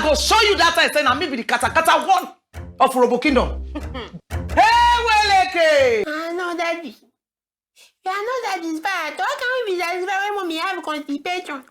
go show you that I say na me be the kata one of Robo Kingdom. Hey, Weleke! I know daddy. You are not satisfied. How can we be satisfied when mommy have constipation?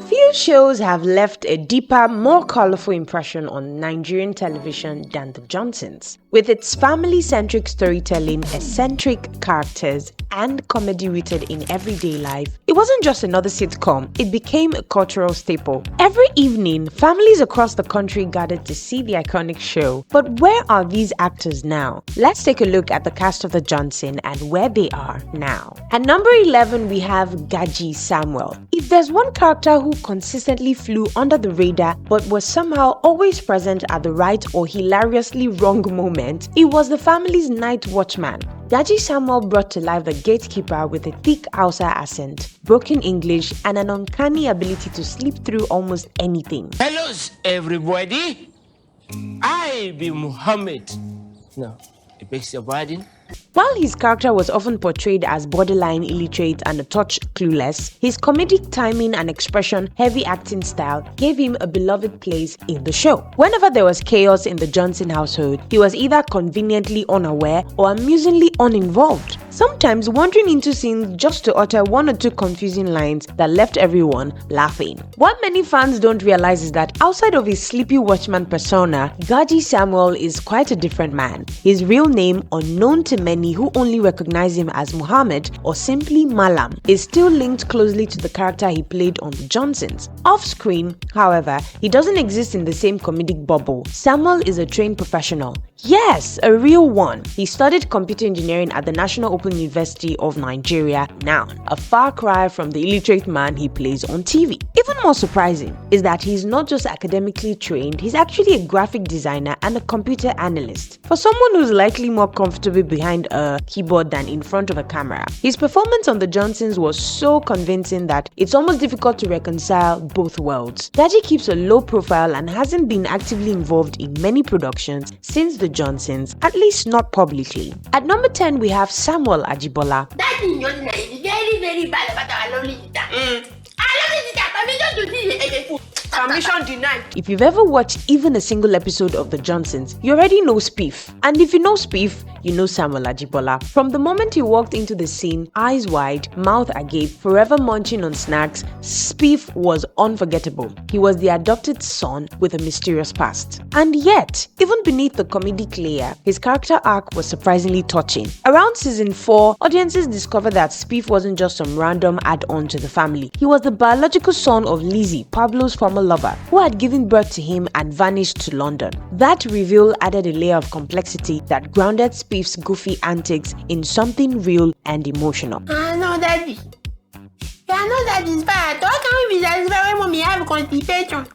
Few shows have left a deeper, more colorful impression on Nigerian television than The Johnsons. With its family-centric storytelling, eccentric characters, and comedy rooted in everyday life, it wasn't just another sitcom, it became a cultural staple. Every evening, families across the country gathered to see the iconic show. But where are these actors now? Let's take a look at the cast of The Johnson and where they are now. At number 11, we have Gaji Samuel. If there's one character who consistently flew under the radar but was somehow always present at the right or hilariously wrong moment, it was the family's night watchman. Gaji Samuel brought to life the gatekeeper with a thick Hausa accent, broken English, and an uncanny ability to sleep through almost anything. Hello, everybody. I be Muhammad. No, it begs your pardon. While his character was often portrayed as borderline illiterate and a touch clueless, his comedic timing and expression-heavy acting style gave him a beloved place in the show. Whenever there was chaos in the Johnson household, he was either conveniently unaware or amusingly uninvolved, sometimes wandering into scenes just to utter one or two confusing lines that left everyone laughing. What many fans don't realize is that outside of his sleepy watchman persona, Gaji Samuel is quite a different man. His real name, unknown to many who only recognize him as Muhammad or simply Malam, is still linked closely to the character he played on The Johnsons. Off-screen, however, he doesn't exist in the same comedic bubble. Samuel is a trained professional. Yes, a real one. He studied computer engineering at the National Open University of Nigeria, now a far cry from the illiterate man he plays on TV. Even more surprising is that he's not just academically trained, he's actually a graphic designer and a computer analyst. For someone who's likely more comfortable behind a keyboard than in front of a camera, his performance on The Johnsons was so convincing that it's almost difficult to reconcile both worlds. Gaji keeps a low profile and hasn't been actively involved in many productions since The Johnsons, at least not publicly. At number 10, we have Samuel Ajibala. That thing is very, very bad about our lovely sister. I love it, permission to see the permission denied. If you've ever watched even a single episode of The Johnsons, you already know Spiff. And if you know Spiff, you know Samuel Ajibala. From the moment he walked into the scene, eyes wide, mouth agape, forever munching on snacks, Spiff was unforgettable. He was the adopted son with a mysterious past. And yet, even beneath the comedic layer, his character arc was surprisingly touching. Around season 4, audiences discovered that Spiff wasn't just some random add-on to the family. He was the biological son of Lizzie, Pablo's former lover, who had given birth to him and vanished to London. That reveal added a layer of complexity that grounded Spiff's goofy antics in something real and emotional. I know daddy. You are not satisfied. How can we be satisfied when mommy have constipation?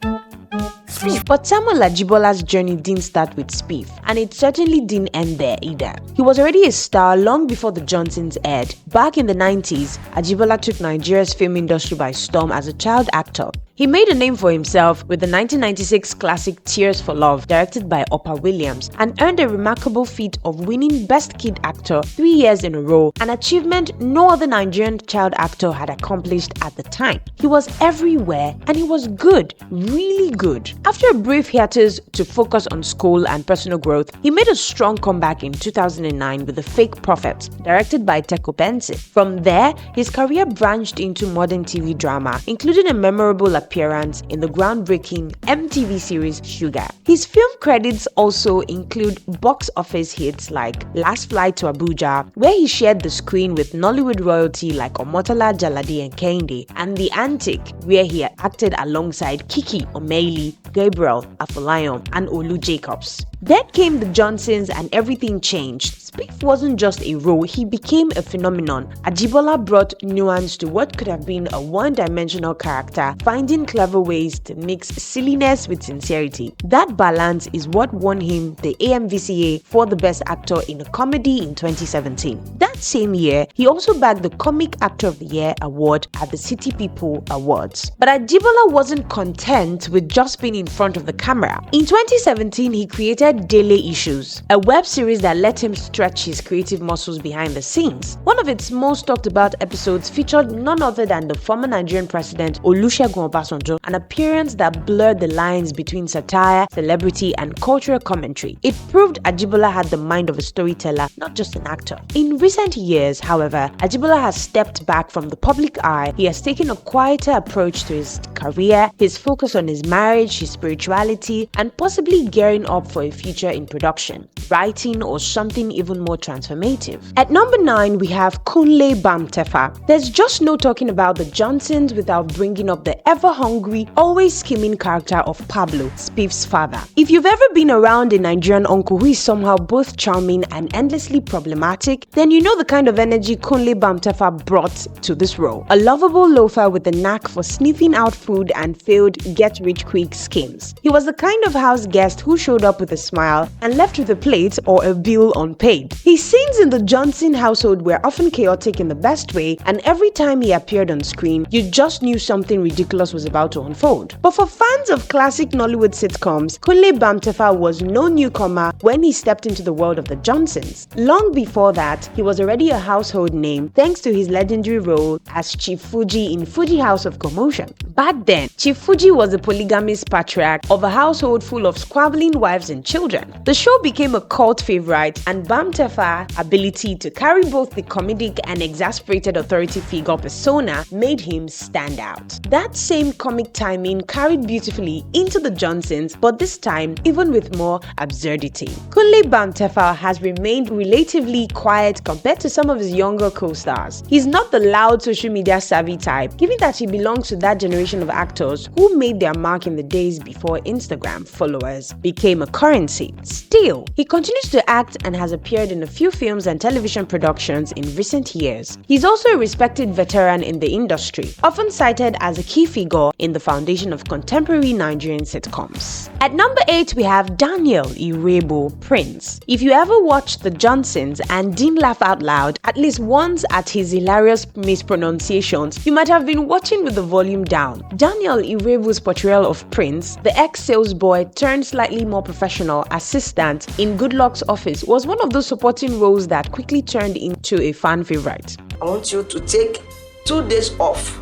But Samuel Ajibola's journey didn't start with Spiff, and it certainly didn't end there either. He was already a star long before The Johnsons aired. Back in the 90s, Ajibola took Nigeria's film industry by storm as a child actor. He made a name for himself with the 1996 classic Tears for Love, directed by Oppa Williams, and earned a remarkable feat of winning Best Kid Actor 3 years in a row, an achievement no other Nigerian child actor had accomplished at the time. He was everywhere and he was good, really good. After a brief hiatus to focus on school and personal growth, he made a strong comeback in 2009 with The Fake Prophet, directed by Teko Benson. From there, his career branched into modern TV drama, including a memorable appearance in the groundbreaking MTV series Sugar. His film credits also include box office hits like Last Flight to Abuja, where he shared the screen with Nollywood royalty like Omotola Jalade and Kehinde, and The Antic, where he acted alongside Kiki Omeili, Gabriel Afolayan, and Olu Jacobs. Then came The Johnsons and everything changed. Spiff wasn't just a role, he became a phenomenon. Ajibola brought nuance to what could have been a one-dimensional character, finding clever ways to mix silliness with sincerity. That balance is what won him the AMVCA for the Best Actor in a Comedy in 2017. That same year, he also bagged the Comic Actor of the Year award at the City People Awards. But Ajibola wasn't content with just being in front of the camera. In 2017, he created Daily Issues, a web series that let him stretch his creative muscles behind the scenes. One of its most talked about episodes featured none other than the former Nigerian president Olusegun Obasanjo, an appearance that blurred the lines between satire, celebrity, and cultural commentary. It proved Ajibala had the mind of a storyteller, not just an actor. In recent years, however, Ajibala has stepped back from the public eye. He has taken a quieter approach to his career, his focus on his marriage, his spirituality, and possibly gearing up for a future in production, writing, or something even more transformative. At number 9, we have Kunle Bamtefa. There's just no talking about the Johnsons without bringing up the ever-hungry, always scheming character of Pablo, Spiff's father. If you've ever been around a Nigerian uncle who is somehow both charming and endlessly problematic, then you know the kind of energy Kunle Bamtefa brought to this role. A lovable loafer with a knack for sniffing out food and failed get-rich-quick schemes. He was the kind of house guest who showed up with a smile and left with a plate or a bill unpaid. His scenes in the Johnson household were often chaotic in the best way, and every time he appeared on screen, you just knew something ridiculous was about to unfold. But for fans of classic Nollywood sitcoms, Kunle Bamtefa was no newcomer when he stepped into the world of the Johnsons. Long before that, he was already a household name thanks to his legendary role as Chief Fuji in Fuji House of Commotion. Back then, Chief Fuji was a polygamist patriarch of a household full of squabbling wives and children. The show became a cult favorite, and Bamtefa's ability to carry both the comedic and exasperated authority figure persona made him stand out. That same comic timing carried beautifully into the Johnsons, but this time even with more absurdity. Kunle Bamtefa has remained relatively quiet compared to some of his younger co-stars. He's not the loud social media savvy type, given that he belongs to that generation of actors who made their mark in the days before Instagram followers became a currency. Still, he continues to act and has appeared in a few films and television productions in recent years. He's also a respected veteran in the industry, often cited as a key figure in the foundation of contemporary Nigerian sitcoms. At number 8, we have Daniel Irebo, Prince. If you ever watched The Johnsons and didn't laugh out loud at least once at his hilarious mispronunciations, you might have been watching with the volume down. Daniel Irebo's portrayal of Prince, the ex-sales boy turned slightly more professional assistant in Good Luck's office, was one of those supporting roles that quickly turned into a fan favorite. I want you to take 2 days off,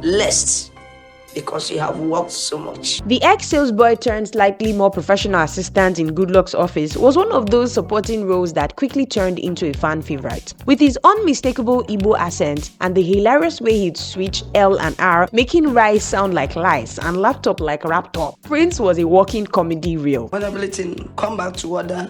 rest, because you have worked so much. The ex-sales boy turned slightly more professional assistant in Good Luck's office was one of those supporting roles that quickly turned into a fan favorite. With his unmistakable Igbo accent and the hilarious way he'd switch L and R, making rice sound like lice and laptop like laptop, Prince was a walking comedy reel. When everything come back to order,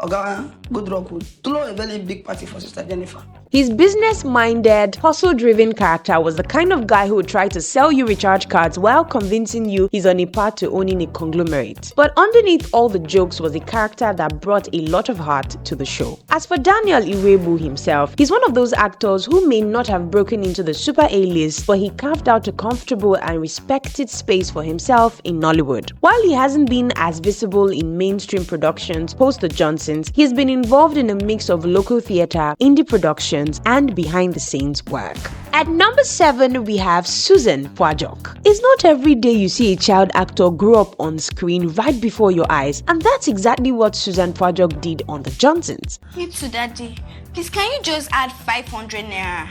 Oga Good Luck would throw a very big party for Sister Jennifer. His business-minded, hustle-driven character was the kind of guy who would try to sell you recharge cards while convincing you he's on a path to owning a conglomerate. But underneath all the jokes was a character that brought a lot of heart to the show. As for Daniel Irebo himself, he's one of those actors who may not have broken into the super A-list, but he carved out a comfortable and respected space for himself in Nollywood. While he hasn't been as visible in mainstream productions post The Johnsons, he's been involved in a mix of local theatre, indie productions, and behind-the-scenes work. At number 7, we have Susan Puajok. It's not every day you see a child actor grow up on screen right before your eyes, and that's exactly what Susan Puajok did on The Johnsons. Me too, Daddy. Please, can you just add 500 naira?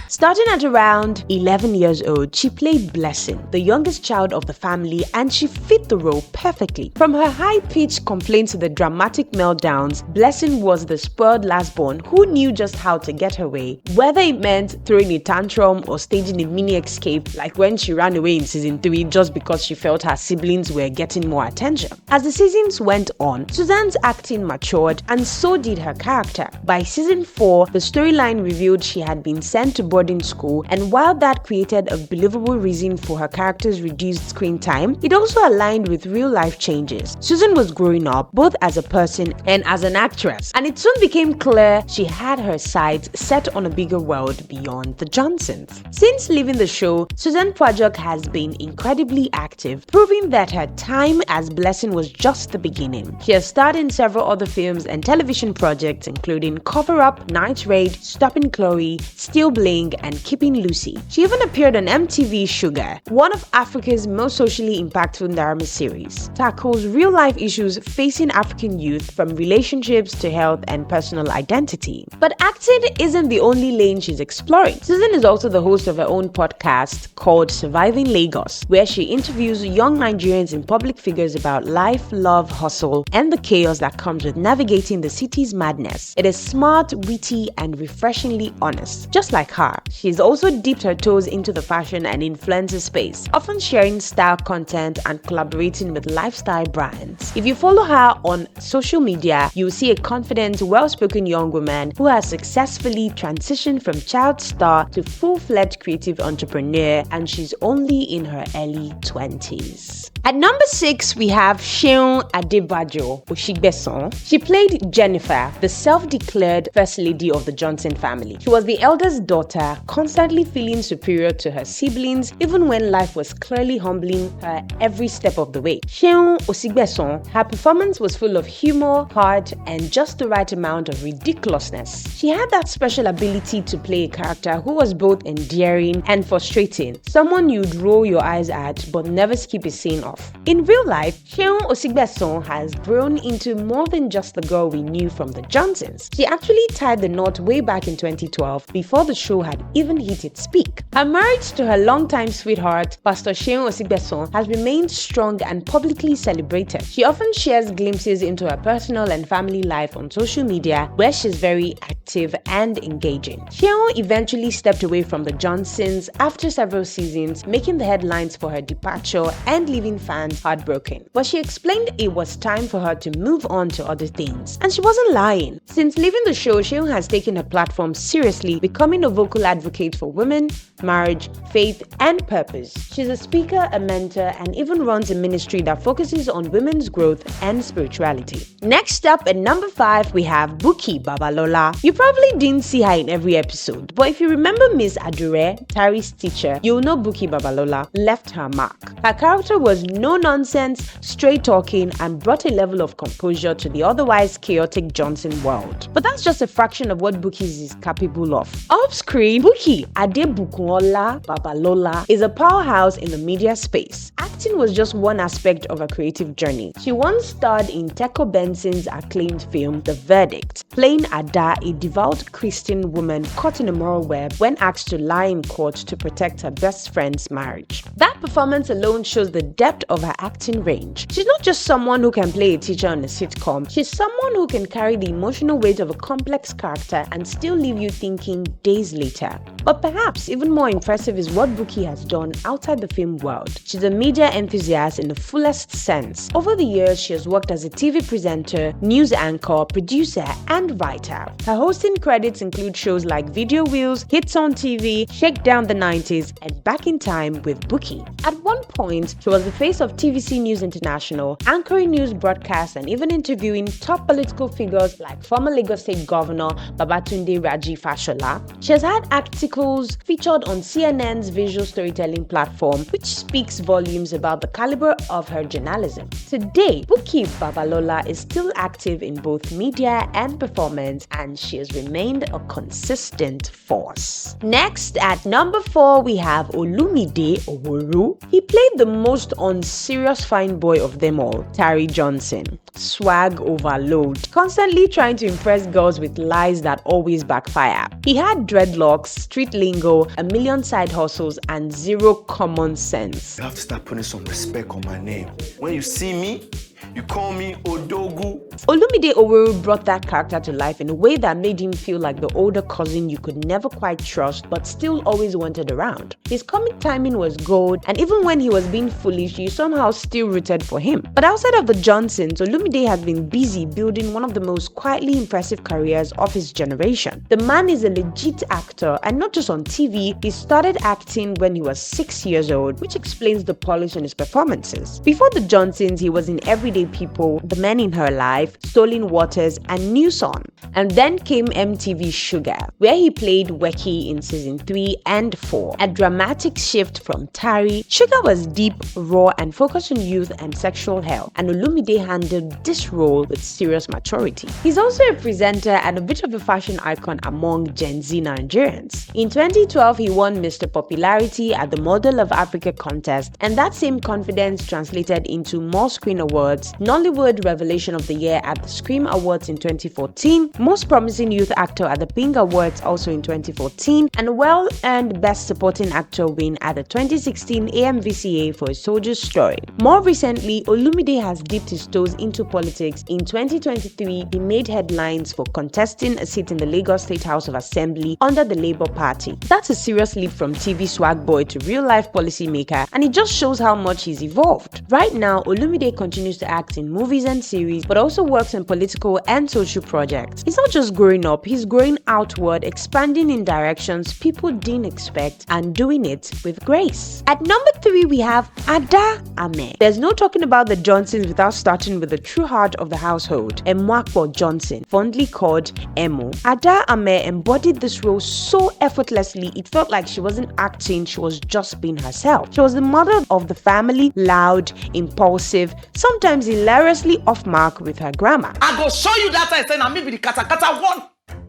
Starting at around 11 years old, she played Blessing, the youngest child of the family, and she fit the role perfectly. From her high-pitched complaints to the dramatic meltdowns, Blessing was the spoiled last-born who knew just how to get her way, whether it meant throwing a tantrum or staging a mini escape like when she ran away in season 3 just because she felt her siblings were getting more attention. As the seasons went on, Susan's acting matured, and so did her character. By season 4, the storyline revealed she had been sent to boarding school, and while that created a believable reason for her character's reduced screen time, it also aligned with real-life changes. Susan was growing up, both as a person and as an actress, and it soon became clear she had her sights set on a bigger world beyond on The Johnsons. Since leaving the show, Susan Puok has been incredibly active, proving that her time as Blessing was just the beginning. She has starred in several other films and television projects including Cover Up, Night Raid, Stopping Chloe, Still Bling, and Keeping Lucy. She even appeared on MTV Sugar, one of Africa's most socially impactful drama series. Tackles real-life issues facing African youth, from relationships to health and personal identity. But acting isn't the only lane she's exploring. Susan is also the host of her own podcast called Surviving Lagos, where she interviews young Nigerians and public figures about life, love, hustle, and the chaos that comes with navigating the city's madness. It is smart, witty, and refreshingly honest. Just like her, she's also dipped her toes into the fashion and influencer space, often sharing style content and collaborating with lifestyle brands. If you follow her on social media, you'll see a confident, well-spoken young woman who has successfully transitioned from child star to full-fledged creative entrepreneur, and she's only in her early 20s. At number 6, we have Seun Adebajo Oshigbeson. She played Jennifer, the self-declared first lady of the Johnson family. She was the eldest daughter, constantly feeling superior to her siblings, even when life was clearly humbling her every step of the way. Seun Oshigbeson, her performance was full of humor, heart, and just the right amount of ridiculousness. She had that special ability to play a character who was both endearing and frustrating, someone you'd roll your eyes at but never skip a scene off. In real life, Seun Oshigbeson has grown into more than just the girl we knew from the Johnsons. She actually tied the knot way back in 2012, before the show had even hit its peak. Her marriage to her longtime sweetheart, Pastor Seun Oshigbeson, has remained strong and publicly celebrated. She often shares glimpses into her personal and family life on social media, where she's very active and engaging. Seun eventually stepped away from the Johnsons after several seasons, making the headlines for her departure and leaving fans heartbroken. But she explained it was time for her to move on to other things. And she wasn't lying. Since leaving the show, Seun has taken her platform seriously, becoming a vocal advocate for women, marriage, faith, and purpose. She's a speaker, a mentor, and even runs a ministry that focuses on women's growth and spirituality. Next up, at number 5, we have Bookie Babalola. You probably didn't see her in every episode, but if you remember Miss Adure, Tari's teacher, you'll know Bookie Babalola left her mark. Her character was no-nonsense, straight-talking, and brought a level of composure to the otherwise chaotic Johnson world. But that's just a fraction of what Bookie is capable of. Off-screen, Bookie Adebukunle Babalola is a powerhouse in the media space. Acting was just one aspect of her creative journey. She once starred in Teko Benson's acclaimed film The Verdict, playing Ada, a devout Christian woman caught in a moral web when asked to lie in court to protect her best friend's marriage. That performance alone shows the depth of her acting range. She's not just someone who can play a teacher on a sitcom, she's someone who can carry the emotional weight of a complex character and still leave you thinking days later. But perhaps even more impressive is what Bookie has done outside the film world. She's a media enthusiast in the fullest sense. Over the years, she has worked as a TV presenter, news anchor, producer, and writer. Her hosting credits include shows like Video Wheels, Hits on TV, Shake Down the 90s, and Back in Time with Bookie. At one point, she was the face of TVC News International, anchoring news broadcasts and even interviewing top political figures like former Lagos State Governor Babatunde Raji Fashola. She has had articles featured on CNN's visual storytelling platform, which speaks volumes about the caliber of her journalism. Today, Bookie Babalola is still active in both media and performance, and she has remained a consistent force. Next, at number 4, we have Olumi Dayu. He played the most unserious fine boy of them all, Tari Johnson. Swag overload, constantly trying to impress girls with lies that always backfire. He had dreadlocks, street lingo, a million side hustles, and zero common sense. You have to start putting some respect on my name. When you see me, you call me Odogu. Olumi Dayu brought that character to life in a way that made him feel like the older cousin you could never quite trust but still always wanted around. His comic timing was gold, and even when he was being foolish, you somehow still rooted for him. But outside of the Johnsons, Olumi Dayu has been busy building one of the most quietly impressive careers of his generation. The man is a legit actor, and not just on TV. He started acting when he was 6 years old, which explains the polish in his performances. Before the Johnsons, he was in everyday Everyday People, The Men in Her Life, Stolen Waters, and New Song. And then came MTV Sugar, where he played Weki in season 3 and 4. A dramatic shift from Tari, Sugar was deep, raw, and focused on youth and sexual health, and Olumi Dayu handled this role with serious maturity. He's also a presenter and a bit of a fashion icon among Gen Z Nigerians. In 2012, he won Mr. Popularity at the Model of Africa contest, and that same confidence translated into more Screen Awards, Nollywood Revelation of the Year at the Scream Awards in 2014, Most Promising Youth Actor at the Ping Awards also in 2014, and a well-earned Best Supporting Actor win at the 2016 AMVCA for A Soldier's Story. More recently, Olumi Dayu has dipped his toes into politics. In 2023, he made headlines for contesting a seat in the Lagos State House of Assembly under the Labour Party. That's a serious leap from TV swag boy to real-life policymaker, and it just shows how much he's evolved. Right now, Olumi Dayu continues to act in movies and series, but also works in political and social projects. He's not just growing up, he's growing outward, expanding in directions people didn't expect, and doing it with grace. At number 3, we have Ada Ame. There's no talking about the Johnsons without starting with the true heart of the household, Emwakpo Johnson, fondly called Emo. Ada Ame embodied this role so effortlessly, it felt like she wasn't acting, she was just being herself. She was the mother of the family, loud, impulsive, sometimes hilariously off-mark with her grammar. I go show you that I say na me be the kata one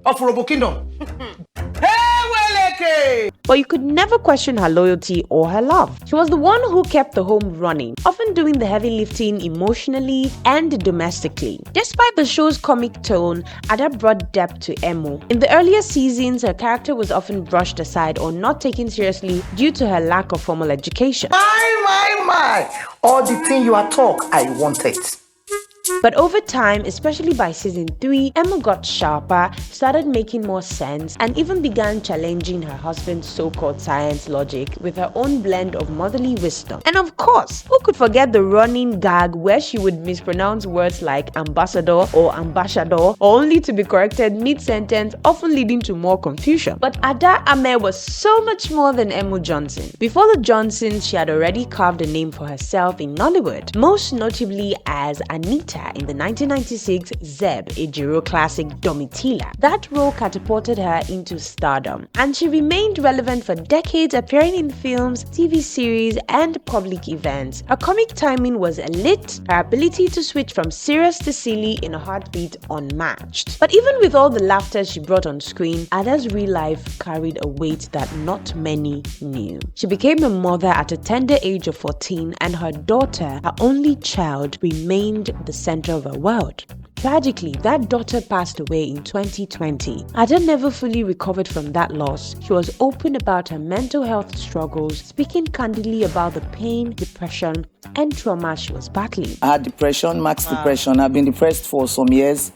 of Robo Kingdom. Hey, Weleke! But you could never question her loyalty or her love. She was the one who kept the home running, often doing the heavy lifting emotionally and domestically. Despite the show's comic tone, Ada brought depth to Emo. In the earlier seasons, her character was often brushed aside or not taken seriously due to her lack of formal education. My! All the thing you are talk, I want it. But over time, especially by season 3, Emma got sharper, started making more sense, and even began challenging her husband's so-called science logic with her own blend of motherly wisdom. And of course, who could forget the running gag where she would mispronounce words like ambassador or ambassador, only to be corrected mid-sentence, often leading to more confusion. But Ada Ame was so much more than Emo Johnson. Before the Johnsons, she had already carved a name for herself in Nollywood, most notably as Anita in the 1996 Zeb Ejiro classic Domitila. That role catapulted her into stardom, and she remained relevant for decades, appearing in films, TV series, and public events. Her comic timing was elite, her ability to switch from serious to silly in a heartbeat unmatched. But even with all the laughter she brought on screen, Ada's real life carried a weight that not many knew. She became a mother at a tender age of 14, and her daughter, her only child, remained the center of her world. Tragically, that daughter passed away in 2020. Ada never fully recovered from that loss. She was open about her mental health struggles, speaking candidly about the pain, depression, and trauma she was battling. I had depression, max depression. I've been depressed for some years,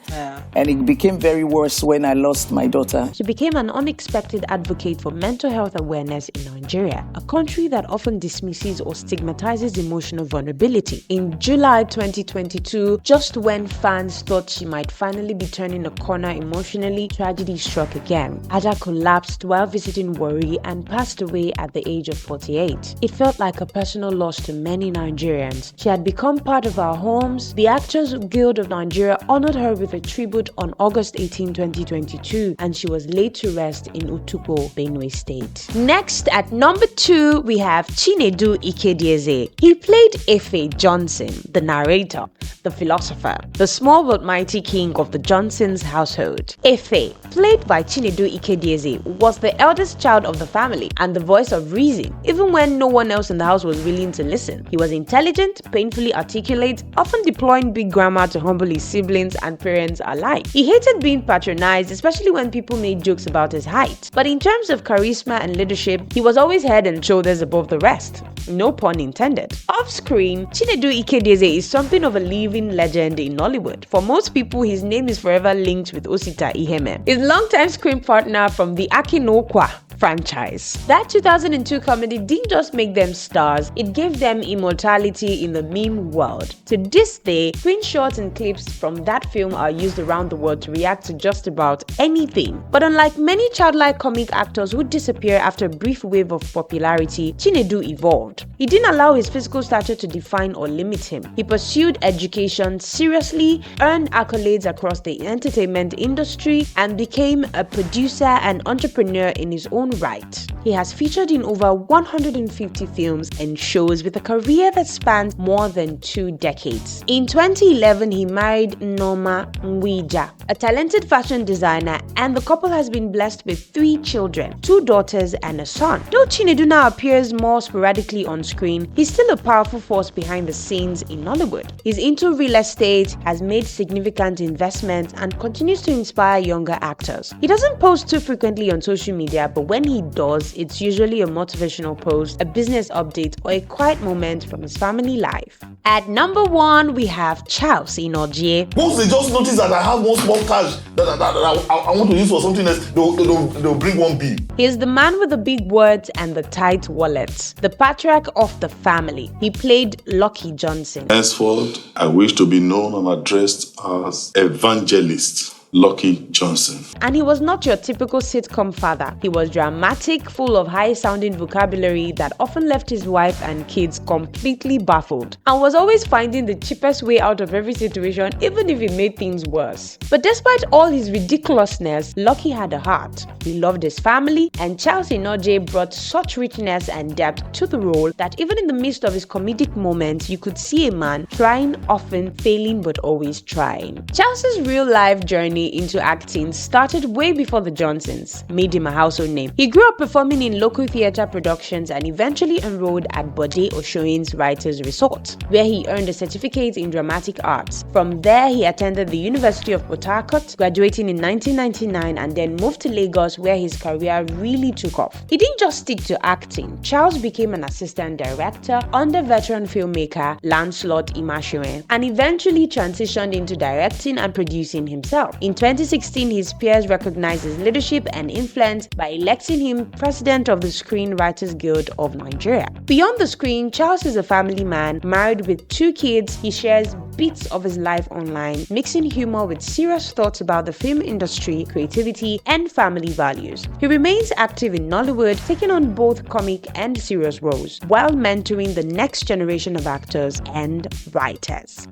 and it became very worse when I lost my daughter. She became an unexpected advocate for mental health awareness in Nigeria, a country that often dismisses or stigmatizes emotional vulnerability. In July 2022, just when fans thought she might finally be turning a corner emotionally, tragedy struck again. Ada collapsed while visiting Warri and passed away at the age of 48. It felt like a personal loss to many Nigerians. She had become part of our homes. The Actors Guild of Nigeria honored her with a tribute on August 18, 2022, and she was laid to rest in Utukpo, Benue State. Next, at number 2, we have Chinedu Ekadz. He played Efe Johnson, the narrator, the philosopher, the small but mighty king of the Johnsons household. Efe, played by Chinedu Ekadz, was the eldest child of the family and the voice of reason, even when no one else in the house was willing to listen. He was intelligent, painfully articulate, often deploying big grammar to humble his siblings and parents alike. He hated being patronized, especially when people made jokes about his height. But in terms of charisma and leadership, he was always head and shoulders above the rest. No pun intended. Off-screen, Chinedu Ekadz is something of a living legend in Nollywood. For most people, his name is forever linked with Osita Iheme. His longtime screen partner from the Akinokwa franchise. That 2002 comedy didn't just make them stars, it gave them immortality in the meme world. To this day, screenshots and clips from that film are used around the world to react to just about anything. But unlike many childlike comic actors who disappear after a brief wave of popularity, Chinedu evolved. He didn't allow his physical stature to define or limit him. He pursued education seriously, earned accolades across the entertainment industry, and became a producer and entrepreneur in his own right. He has featured in over 150 films and shows with a career that spans more than 2 decades. In 2011, he married Norma Mwija, a talented fashion designer, and the couple has been blessed with 3 children, 2 daughters and a son. Though Chinedu now appears more sporadically on screen, he's still a powerful force behind the scenes in Nollywood. He's into real estate, has made significant investments, and continues to inspire younger actors. He doesn't post too frequently on social media, but when he does, it's usually a motivational post, a business update, or a quiet moment from his family life. At number 1, we have Charles Inojie. Once they just notice that I have one small cash that I want to use for something else, they'll bring one bill. He's the man with the big words and the tight wallet, the patriarch of the family. He played Lucky Johnson. Henceforth, I wish to be known and addressed as Evangelist Lucky Johnson. And he was not your typical sitcom father. He was dramatic, full of high-sounding vocabulary that often left his wife and kids completely baffled, and was always finding the cheapest way out of every situation, even if it made things worse. But despite all his ridiculousness, Lucky had a heart. He loved his family, and Charles Inojie brought such richness and depth to the role that even in the midst of his comedic moments, you could see a man trying, often failing, but always trying. Charles's real-life journey into acting started way before the Johnsons made him a household name. He grew up performing in local theatre productions and eventually enrolled at Bode Oshoyin's Writers Resort, where he earned a certificate in dramatic arts. From there, he attended the University of Port Harcourt, graduating in 1999, and then moved to Lagos, where his career really took off. He didn't just stick to acting. Charles became an assistant director under veteran filmmaker Lancelot Imashoen, and eventually transitioned into directing and producing himself. In 2016, his peers recognized his leadership and influence by electing him president of the Screenwriters Guild of Nigeria. Beyond the screen, Charles is a family man, married with 2 kids. He shares bits of his life online, mixing humor with serious thoughts about the film industry, creativity, and family values. He remains active in Nollywood, taking on both comic and serious roles, while mentoring the next generation of actors and writers.